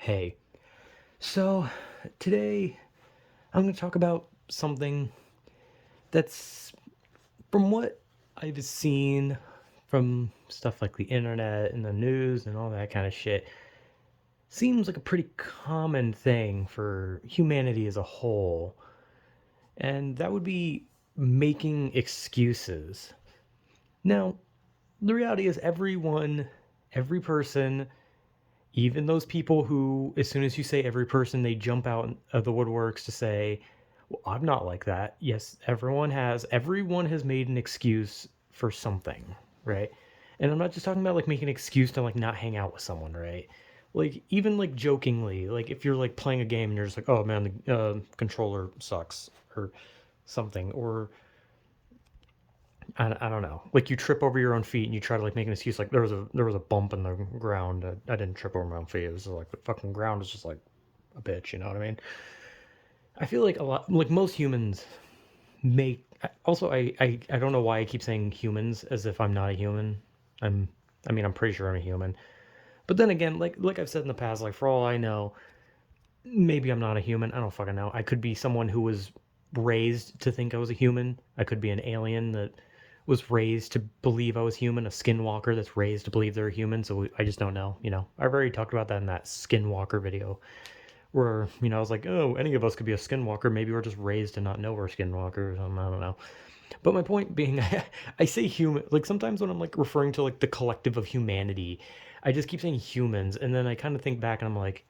Hey, so today I'm going to talk about something that's, from what I've seen from stuff like the internet and the news and all that kind of shit, seems like a pretty common thing for humanity as a whole. And that would be making excuses. Now, the reality is, every person, even those people who, as soon as you say every person, they jump out of the woodworks to say, well, I'm not like that. Yes, everyone has made an excuse for something, right? And I'm not just talking about like making an excuse to like not hang out with someone, right? Like even like jokingly, like if you're like playing a game and you're just like, oh man, the controller sucks or something, or I don't know. Like you trip over your own feet and you try to like make an excuse. Like there was a bump in the ground. I didn't trip over my own feet. It was just, like the fucking ground is just like a bitch. You know what I mean? I feel like a lot, like most humans make. Also, I don't know why I keep saying humans as if I'm not a human. I'm. I mean, I'm pretty sure I'm a human. But then again, like I've said in the past, like for all I know, maybe I'm not a human. I don't fucking know. I could be someone who was raised to think I was a human. I could be an alien that was raised to believe I was human, a skinwalker that's raised to believe they're a human. So I just don't know. I've already talked about that in that skinwalker video where, I was like, oh, any of us could be a skinwalker. Maybe we're just raised to not know we're skinwalkers. I don't know. But my point being, I say human, like sometimes when I'm like referring to like the collective of humanity, I just keep saying humans. And then I kind of think back and I'm like,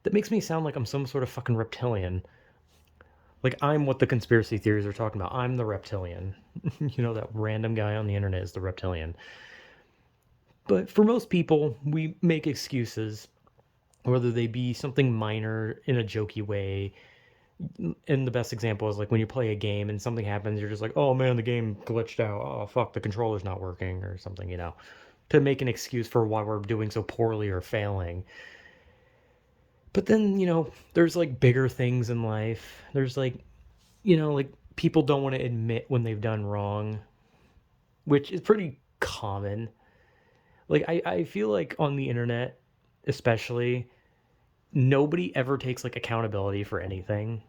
that makes me sound like I'm some sort of fucking reptilian. Like I'm what the conspiracy theories are talking about. I'm the reptilian. That random guy on the internet is the reptilian. But for most people, we make excuses, whether they be something minor in a jokey way. And the best example is like when you play a game and something happens, you're just like, oh man, the game glitched out. Oh fuck, the controller's not working or something, to make an excuse for why we're doing so poorly or failing. But then, there's like bigger things in life. There's like people don't want to admit when they've done wrong, which is pretty common. Like I feel like on the internet, especially, nobody ever takes like accountability for anything.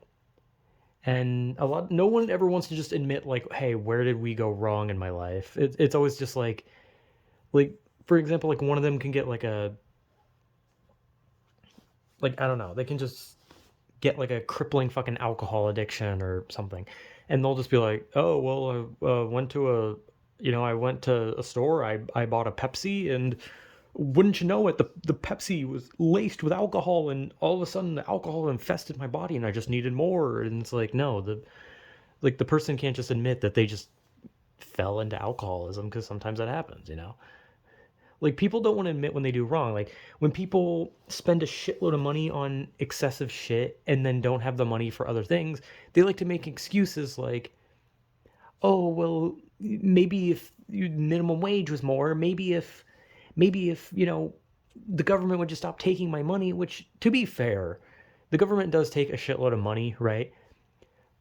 And no one ever wants to just admit like, hey, where did we go wrong in my life? It's always just like for example, like one of them can get like I don't know, they can just get like a crippling fucking alcohol addiction or something, and they'll just be like, "Oh well, I went to a store, I bought a Pepsi, and wouldn't you know it, the Pepsi was laced with alcohol, and all of a sudden the alcohol infested my body, and I just needed more." And it's like, no, the person can't just admit that they just fell into alcoholism because sometimes that happens. Like people don't want to admit when they do wrong. Like when people spend a shitload of money on excessive shit and then don't have the money for other things, they like to make excuses like, "Oh, well, maybe if minimum wage was more, maybe if the government would just stop taking my money," which to be fair, the government does take a shitload of money, right?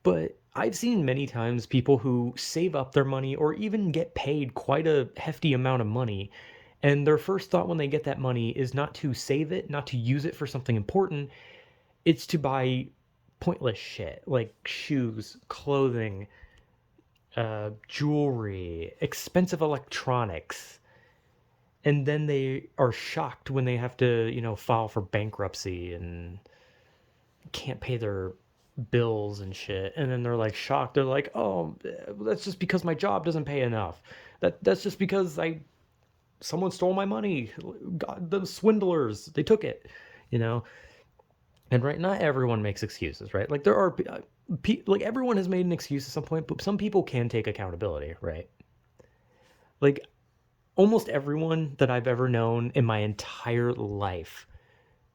But I've seen many times people who save up their money or even get paid quite a hefty amount of money. And their first thought when they get that money is not to save it, not to use it for something important. It's to buy pointless shit like shoes, clothing, jewelry, expensive electronics. And then they are shocked when they have to file for bankruptcy and can't pay their bills and shit, and then they're like shocked. They're like, oh, that's just because my job doesn't pay enough. That's just because I someone stole my money. God, the swindlers, they took it. And right, not everyone makes excuses, right? Like there are like everyone has made an excuse at some point, but some people can take accountability, right? Like almost everyone that I've ever known in my entire life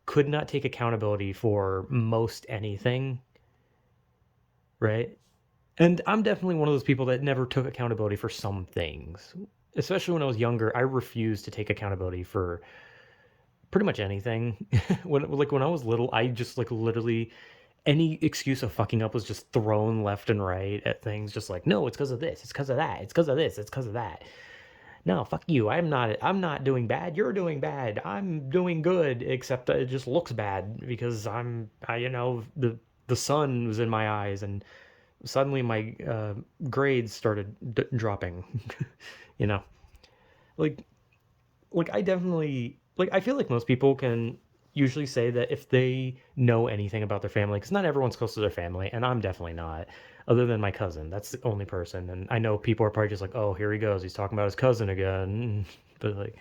could not take accountability for most anything, right? And I'm definitely one of those people that never took accountability for some things. Especially when I was younger, I refused to take accountability for pretty much anything. When I was little, I just like literally any excuse of fucking up was just thrown left and right at things, just like, no, it's because of this, it's because of that, it's because of this, it's because of that. No, fuck you. I'm not doing bad. You're doing bad. I'm doing good, except it just looks bad because the sun was in my eyes and suddenly my grades started dropping. you know. Like I definitely I feel like most people can usually say that if they know anything about their family, because not everyone's close to their family, and I'm definitely not, other than my cousin. That's the only person, and I know people are probably just like, oh, here he goes, he's talking about his cousin again. but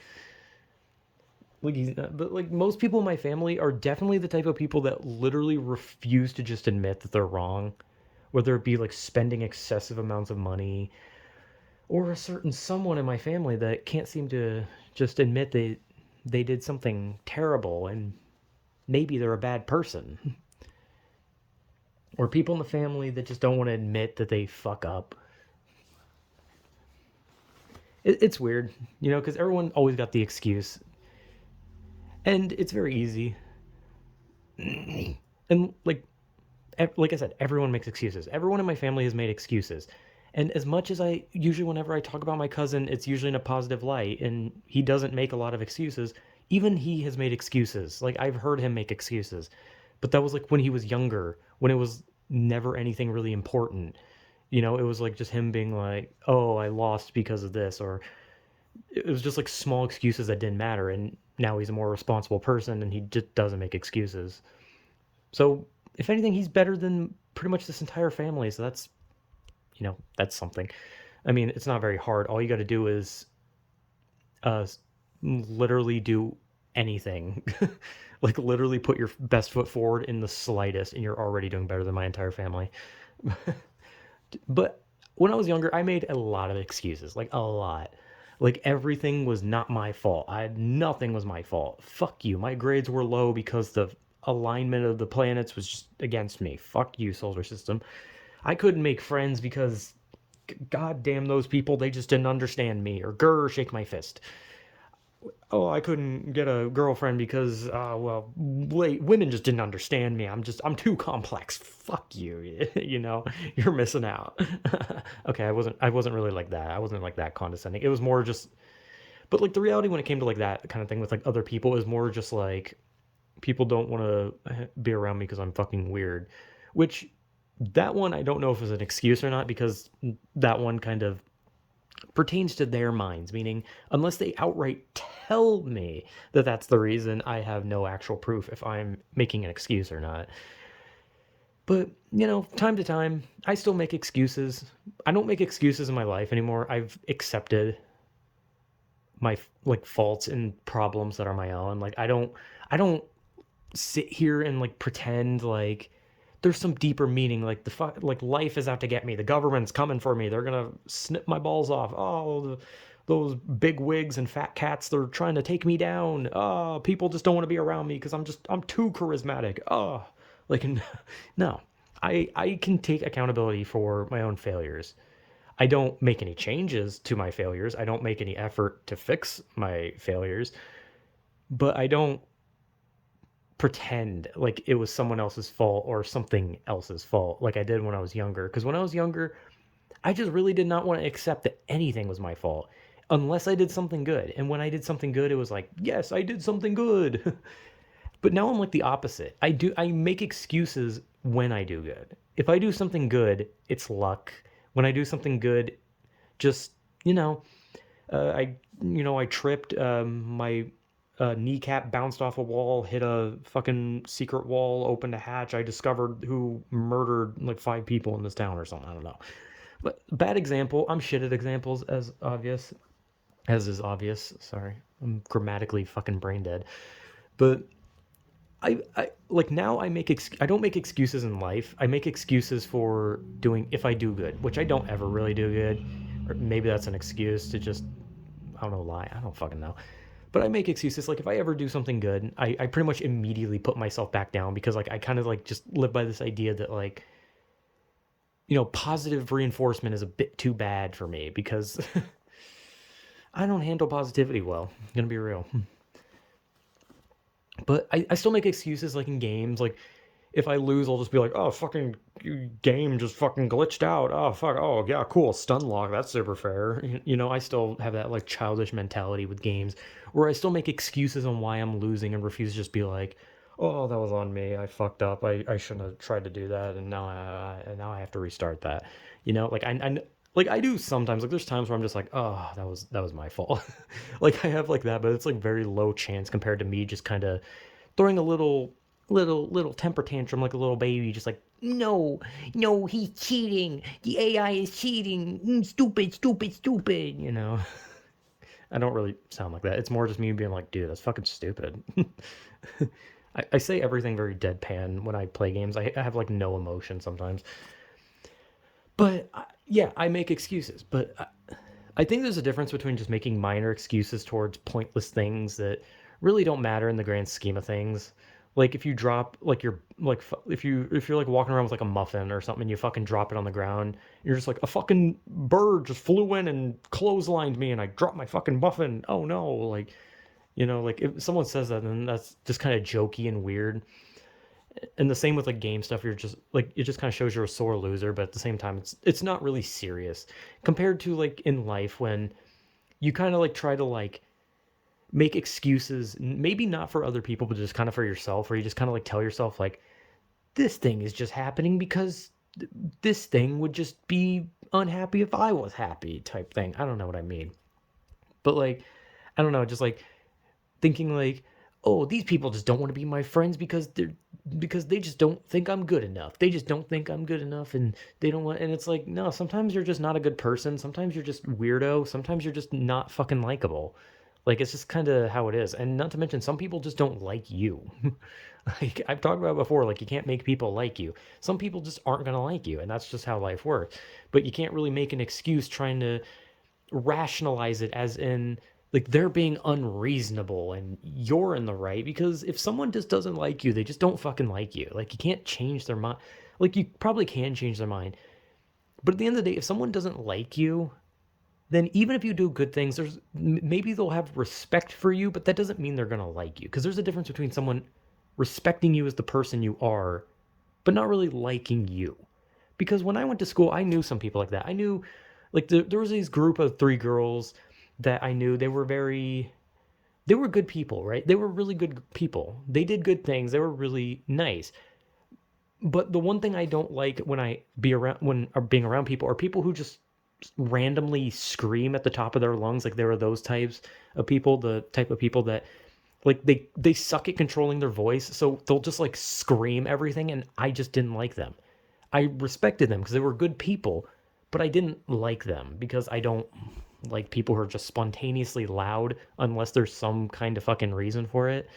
but most people in my family are definitely the type of people that literally refuse to just admit that they're wrong, whether it be like spending excessive amounts of money or a certain someone in my family that can't seem to just admit they did something terrible and maybe they're a bad person. Or people in the family that just don't want to admit that they fuck up. It's weird, because everyone always got the excuse. And it's very easy. And like I said, everyone makes excuses. Everyone in my family has made excuses. And as much as I usually, whenever I talk about my cousin, it's usually in a positive light, and he doesn't make a lot of excuses. Even he has made excuses. Like, I've heard him make excuses. But that was like when he was younger, when it was never anything really important. It was like just him being like, oh, I lost because of this, or it was just like small excuses that didn't matter. And now he's a more responsible person and he just doesn't make excuses. So, if anything, he's better than pretty much this entire family. So that's something. I mean, it's not very hard. All you got to do is uh, literally do anything. Like, literally put your best foot forward in the slightest, and you're already doing better than my entire family. But when I was younger, I made a lot of excuses, like a lot. Like everything was not my fault. Nothing was my fault. Fuck you. My grades were low because the alignment of the planets was just against me. Fuck you, solar system. I couldn't make friends because god damn those people, they just didn't understand me. Or grr, shake my fist. Oh, I couldn't get a girlfriend because, wait, women just didn't understand me. I'm too complex. Fuck you. You're missing out. Okay, I wasn't really like that. I wasn't like that condescending. It was more just, but like the reality when it came to like that kind of thing with like other people is more just like people don't want to be around me because I'm fucking weird, which that one I don't know if is an excuse or not because that one kind of pertains to their minds, meaning unless they outright tell me that that's the reason, I have no actual proof if I'm making an excuse or not. But, time to time, I still make excuses. I don't make excuses in my life anymore. I've accepted my like faults and problems that are my own. Like I don't sit here and like pretend like there's some deeper meaning, like like life is out to get me, the government's coming for me, they're gonna snip my balls off, those big wigs and fat cats, they're trying to take me down, people just don't want to be around me because I'm too charismatic, like no, I can take accountability for my own failures. I don't make any changes to my failures, I don't make any effort to fix my failures, but I don't pretend like it was someone else's fault or something else's fault like I did when I was younger. Because when I was younger, I just really did not want to accept that anything was my fault unless I did something good. And when I did something good, it was like, yes, I did something good. But now I'm like the opposite. I make excuses when I do good. If I do something good, it's luck. When I do something good, just, I tripped. My kneecap bounced off a wall, hit a fucking secret wall, opened a hatch. I discovered who murdered like 5 people in this town or something. I don't know. But bad example. I'm shit at examples, as obvious. As is obvious. Sorry. I'm grammatically fucking brain dead. But I like now I don't make excuses in life. I make excuses for doing if I do good, which I don't ever really do good. Or maybe that's an excuse to just I don't know lie. I don't fucking know. But I make excuses like if I ever do something good, I pretty much immediately put myself back down because like I kind of like just live by this idea that like positive reinforcement is a bit too bad for me because I don't handle positivity well. I'm gonna be real. But I still make excuses like in games. Like if I lose, I'll just be like, oh, fucking game just fucking glitched out. Oh, fuck. Oh, yeah, cool. Stun lock. That's super fair. You know, I still have that like childish mentality with games where I still make excuses on why I'm losing and refuse to just be like, oh, that was on me. I fucked up. I shouldn't have tried to do that. And now I have to restart that. You know, like like I do sometimes. Like there's times where I'm just like, oh, that was my fault. Like I have like that, but it's like very low chance compared to me just kind of throwing a little temper tantrum like a little baby, just like, no, no, he's cheating. The AI is cheating. Stupid, stupid, stupid. You know, I don't really sound like that. It's more just me being like, dude, that's fucking stupid. I say everything very deadpan when I play games. I have like no emotion sometimes. But yeah, I make excuses. But I think there's a difference between just making minor excuses towards pointless things that really don't matter in the grand scheme of things. Like if you drop like your like if you're like walking around with like a muffin or something and you fucking drop it on the ground, you're just like a fucking bird just flew in and clotheslined me and I dropped my fucking muffin. Oh no, like you know, like if someone says that, then that's just kind of jokey and weird. And the same with like game stuff, you're just like it just kind of shows you're a sore loser, but at the same time it's not really serious compared to like in life when you kind of like try to like make excuses, maybe not for other people but just kind of for yourself, or you just kind of like tell yourself like this thing is just happening because this thing would just be unhappy if I was happy type thing. I don't know what I mean, but like I don't know, just like thinking like, oh, these people just don't want to be my friends because they just don't think I'm good enough. They just don't think I'm good enough and they don't want, and it's like, no, sometimes you're just not a good person. Sometimes you're just weirdo. Sometimes you're just not fucking likable. Like it's just kind of how it is. And not to mention some people just don't like you. Like I've talked about before, like you can't make people like you. Some people just aren't going to like you, and that's just how life works. But you can't really make an excuse trying to rationalize it as in like they're being unreasonable and you're in the right, because if someone just doesn't like you, they just don't fucking like you. Like you can't change their mind. Like you probably can change their mind, but at the end of the day, if someone doesn't like you, then even if you do good things, there's maybe they'll have respect for you, but that doesn't mean they're going to like you, because there's a difference between someone respecting you as the person you are but not really liking you. Because when I went to school, I knew some people like that. I knew, like, there was this group of three girls that I knew. They were good people, right? They were really good people. They did good things. They were really nice. But the one thing I don't like when being around people are people who just randomly scream at the top of their lungs. Like there are those types of people, the type of people that like they suck at controlling their voice, so they'll just like scream everything, and I just didn't like them. I respected them because they were good people, but I didn't like them because I don't like people who are just spontaneously loud unless there's some kind of fucking reason for it.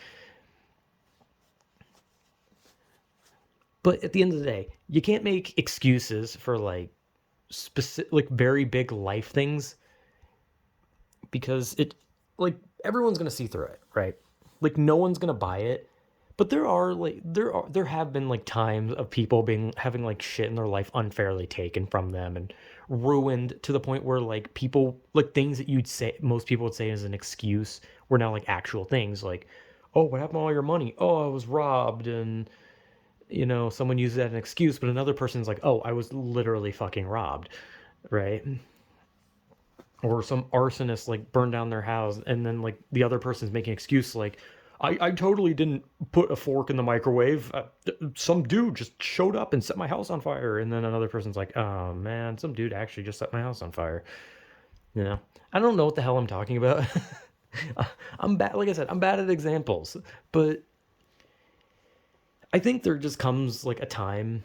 But at the end of the day, you can't make excuses for like specific, like very big life things, because it, like, everyone's gonna see through it, right? Like no one's gonna buy it. But there have been like times of people being having like shit in their life unfairly taken from them and ruined to the point where like people, like things that you'd say most people would say as an excuse were now like actual things, like, oh, what happened to all your money? Oh, I was robbed. And you know, someone uses that as an excuse, but another person's like, oh, I was literally fucking robbed, right? Or some arsonist like burned down their house, and then like the other person's making an excuse like, I totally didn't put a fork in the microwave. Some dude just showed up and set my house on fire. And then another person's like, oh man, some dude actually just set my house on fire. You know, I don't know what the hell I'm talking about. I'm bad. Like I said, I'm bad at examples, but I think there just comes like a time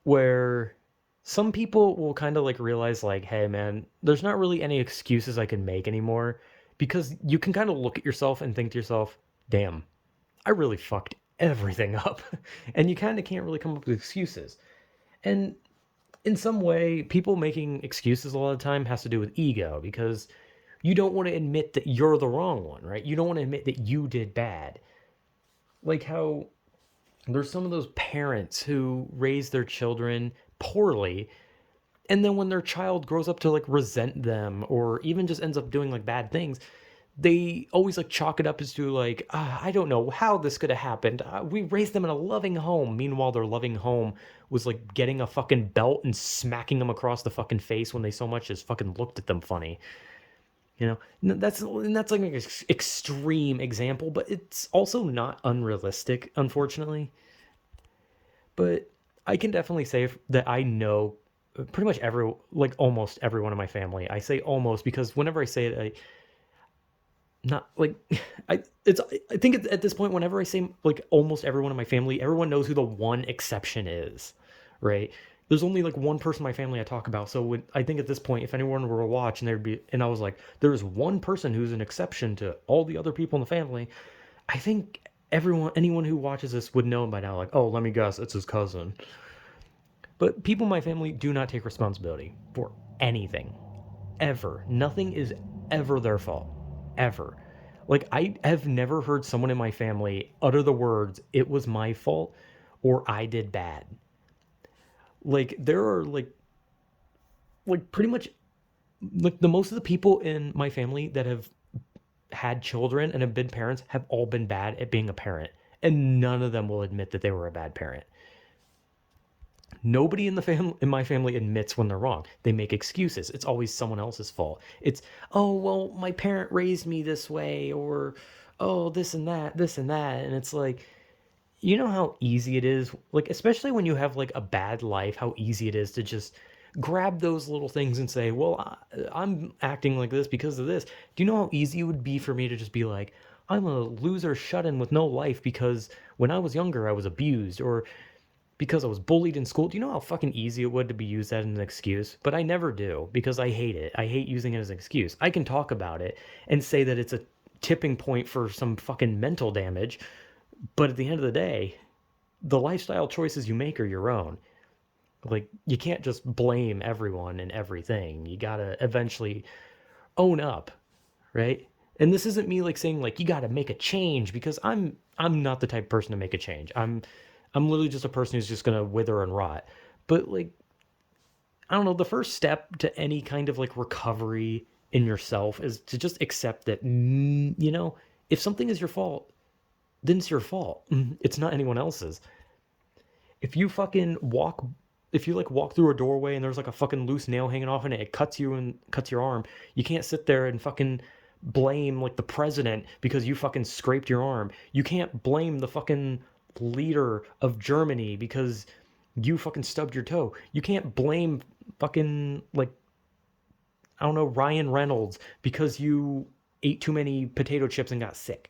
where some people will kind of like realize like, hey man, there's not really any excuses I can make anymore, because you can kind of look at yourself and think to yourself, damn, I really fucked everything up. And you kind of can't really come up with excuses. And in some way, people making excuses a lot of the time has to do with ego, because you don't want to admit that you're the wrong one, right? You don't want to admit that you did bad. Like how there's some of those parents who raise their children poorly, and then when their child grows up to like resent them or even just ends up doing like bad things, they always like chalk it up as to like, I don't know how this could have happened. We raised them in a loving home. Meanwhile, their loving home was like getting a fucking belt and smacking them across the fucking face when they so much as fucking looked at them funny. You know, that's like an extreme example, but it's also not unrealistic, unfortunately. But I can definitely say that I know pretty much like almost everyone in my family. I say almost because whenever I say it, not like I think at this point, whenever I say like almost everyone in my family, everyone knows who the one exception is, right? There's only like one person in my family I talk about. So I think at this point, if anyone were to watch and there'd be, and I was like, there's one person who's an exception to all the other people in the family, I think anyone who watches this would know by now. Like, oh, let me guess, it's his cousin. But people in my family do not take responsibility for anything, ever. Nothing is ever their fault, ever. Like, I have never heard someone in my family utter the words, it was my fault or I did bad. Like, there are like pretty much like the most of the people in my family that have had children and have been parents have all been bad at being a parent, and none of them will admit that they were a bad parent. Nobody in my family admits when they're wrong. They make excuses. It's always someone else's fault. It's, oh well, my parent raised me this way, or oh this and that, this and that, and it's like, you know how easy it is, like especially when you have like a bad life, how easy it is to just grab those little things and say, well, I'm acting like this because of this. Do you know how easy it would be for me to just be like, I'm a loser shut in with no life because when I was younger I was abused, or because I was bullied in school. Do you know how fucking easy it would to be used as an excuse? But I never do because I hate it. I hate using it as an excuse. I can talk about it and say that it's a tipping point for some fucking mental damage, but at the end of the day, the lifestyle choices you make are your own. Like, you can't just blame everyone and everything. You gotta eventually own up, right? And this isn't me like saying like you gotta make a change, because I'm not the type of person to make a change. I'm literally just a person who's just gonna wither and rot. But like, I don't know, the first step to any kind of like recovery in yourself is to just accept that, you know, if something is your fault, then it's your fault. It's not anyone else's. If you fucking walk, if you like walk through a doorway and there's like a fucking loose nail hanging off in it, it cuts you and cuts your arm. You can't sit there and fucking blame like the president because you fucking scraped your arm. You can't blame the fucking leader of Germany because you fucking stubbed your toe. You can't blame fucking like, I don't know, Ryan Reynolds because you ate too many potato chips and got sick.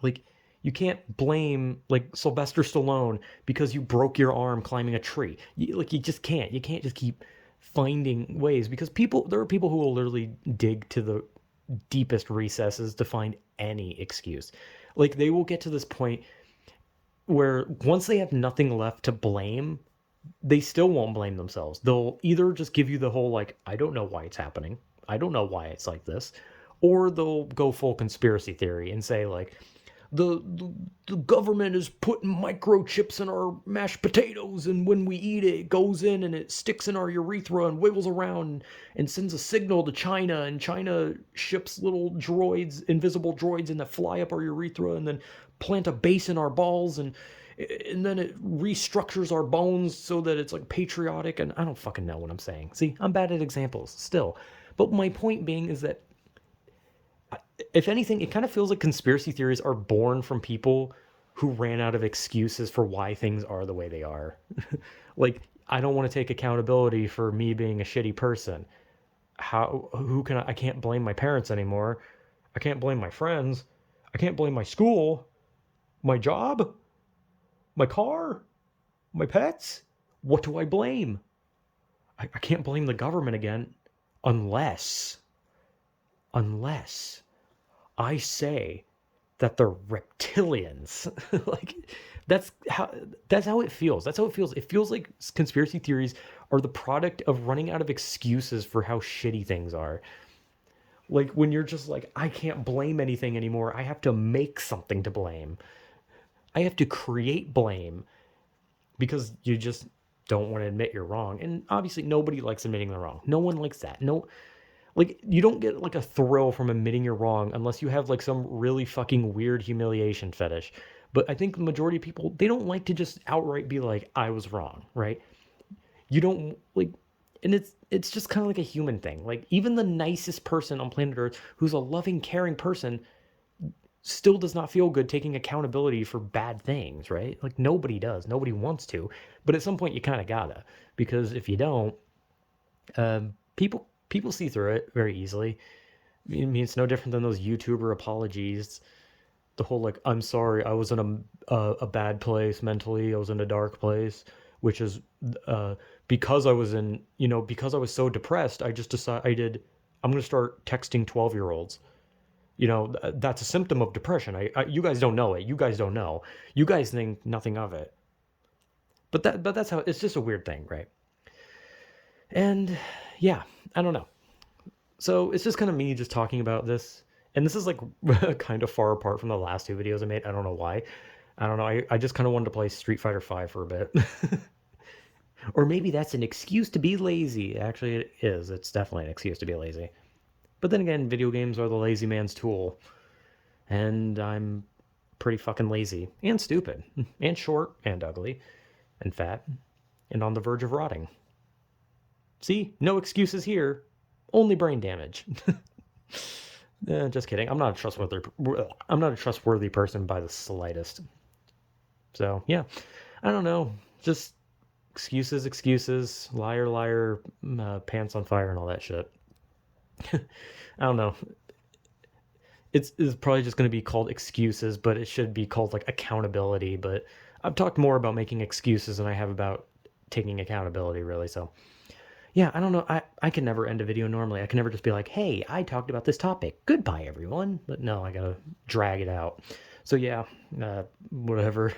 Like, you can't blame like Sylvester Stallone because you broke your arm climbing a tree. You just can't. You can't just keep finding ways, because there are people who will literally dig to the deepest recesses to find any excuse. Like, they will get to this point where once they have nothing left to blame, they still won't blame themselves. They'll either just give you the whole like, I don't know why it's happening. I don't know why it's like this. Or they'll go full conspiracy theory and say like, the government is putting microchips in our mashed potatoes, and when we eat it, it goes in and it sticks in our urethra and wiggles around and sends a signal to China, and China ships little droids, invisible droids, and that fly up our urethra and then plant a base in our balls, and then it restructures our bones so that it's like patriotic. And I don't fucking know what I'm saying. See, I'm bad at examples still. But my point being is that, if anything, it kind of feels like conspiracy theories are born from people who ran out of excuses for why things are the way they are. Like, I don't want to take accountability for me being a shitty person. I can't blame my parents anymore. I can't blame my friends. I can't blame my school, my job, my car, my pets. What do I blame? I can't blame the government again unless I say that they're reptilians. Like, that's how it feels. That's how it feels. It feels like conspiracy theories are the product of running out of excuses for how shitty things are. Like, when you're just like, I can't blame anything anymore. I have to make something to blame. I have to create blame because you just don't want to admit you're wrong. And obviously nobody likes admitting they're wrong. No one likes that. No, Like, you don't get like a thrill from admitting you're wrong unless you have like some really fucking weird humiliation fetish. But I think the majority of people, they don't like to just outright be like, I was wrong, right? You don't like, and it's just kind of like a human thing. Like, even the nicest person on planet Earth who's a loving, caring person still does not feel good taking accountability for bad things, right? Like, nobody does. Nobody wants to. But at some point you kind of gotta, because if you don't, people see through it very easily. I mean, it's no different than those YouTuber apologies. The whole like, I'm sorry, I was in a bad place mentally. I was in a dark place, which is uh, because I was in, because I was so depressed. I just decided I'm gonna start texting 12-year-olds. That's a symptom of depression. You guys don't know it. You guys don't know. You guys think nothing of it. But that's how it's just a weird thing, right? And yeah, I don't know. So it's just kind of me just talking about this. And this is like kind of far apart from the last two videos I made. I don't know why. I don't know. I just kind of wanted to play Street Fighter 5 for a bit. Or maybe that's an excuse to be lazy. Actually, it is. It's definitely an excuse to be lazy. But then again, video games are the lazy man's tool. And I'm pretty fucking lazy. And stupid. And short. And ugly. And fat. And on the verge of rotting. See? No excuses here. Only brain damage. Just kidding. I'm not a trustworthy person by the slightest. So yeah, I don't know. Just excuses, liar, pants on fire, and all that shit. I don't know. It's probably just going to be called excuses, but it should be called like accountability. But I've talked more about making excuses than I have about taking accountability, really. So yeah, I don't know. I can never end a video normally. I can never just be like, hey, I talked about this topic. Goodbye, everyone. But no, I gotta drag it out. So yeah, whatever.